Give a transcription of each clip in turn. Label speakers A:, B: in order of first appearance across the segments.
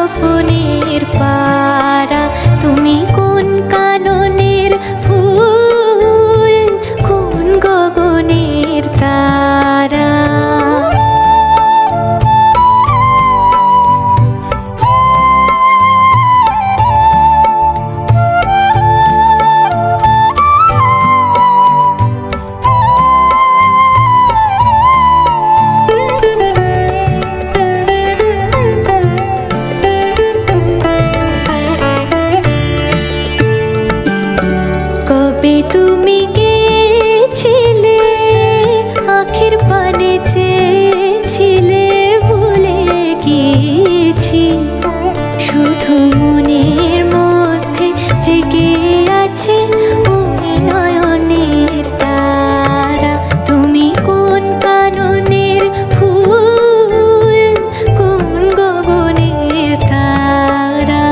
A: স্বপনের পারা। তুমি কোন কাননের ফুল, কোন গগনের তারা। কবে তুমি গেছিলে, আখের পানে চেয়েছিলে, ভুলে গিয়েছি। শুধু মনের মধ্যে জেগে আছে ওই নয়নের তারা। তুমি কোন কাননের ফুল, কোন গগনের তারা।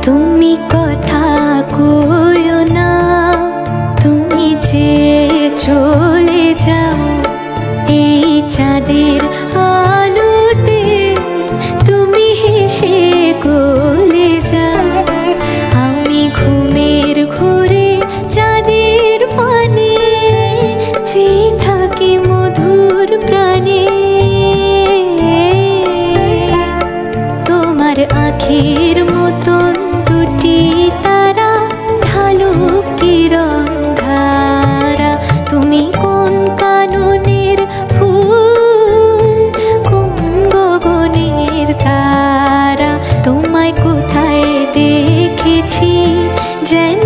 A: তুমি কথা কইও না, তুমি যে চলে যাও এই চাঁদের আলোতে। তুমি হেসে গলে যাও, আমি ঘুমের ঘোরে চাঁদের পানে চেয়ে থাকি মধুর প্রাণে। তোমার আঁখের মতন দুটি তারা ঢালো কিরণ ধারা। তুমি কোন কাননের ফুল, কোন গগনের তারা। তোমায় কোথায় দেখেছি যেন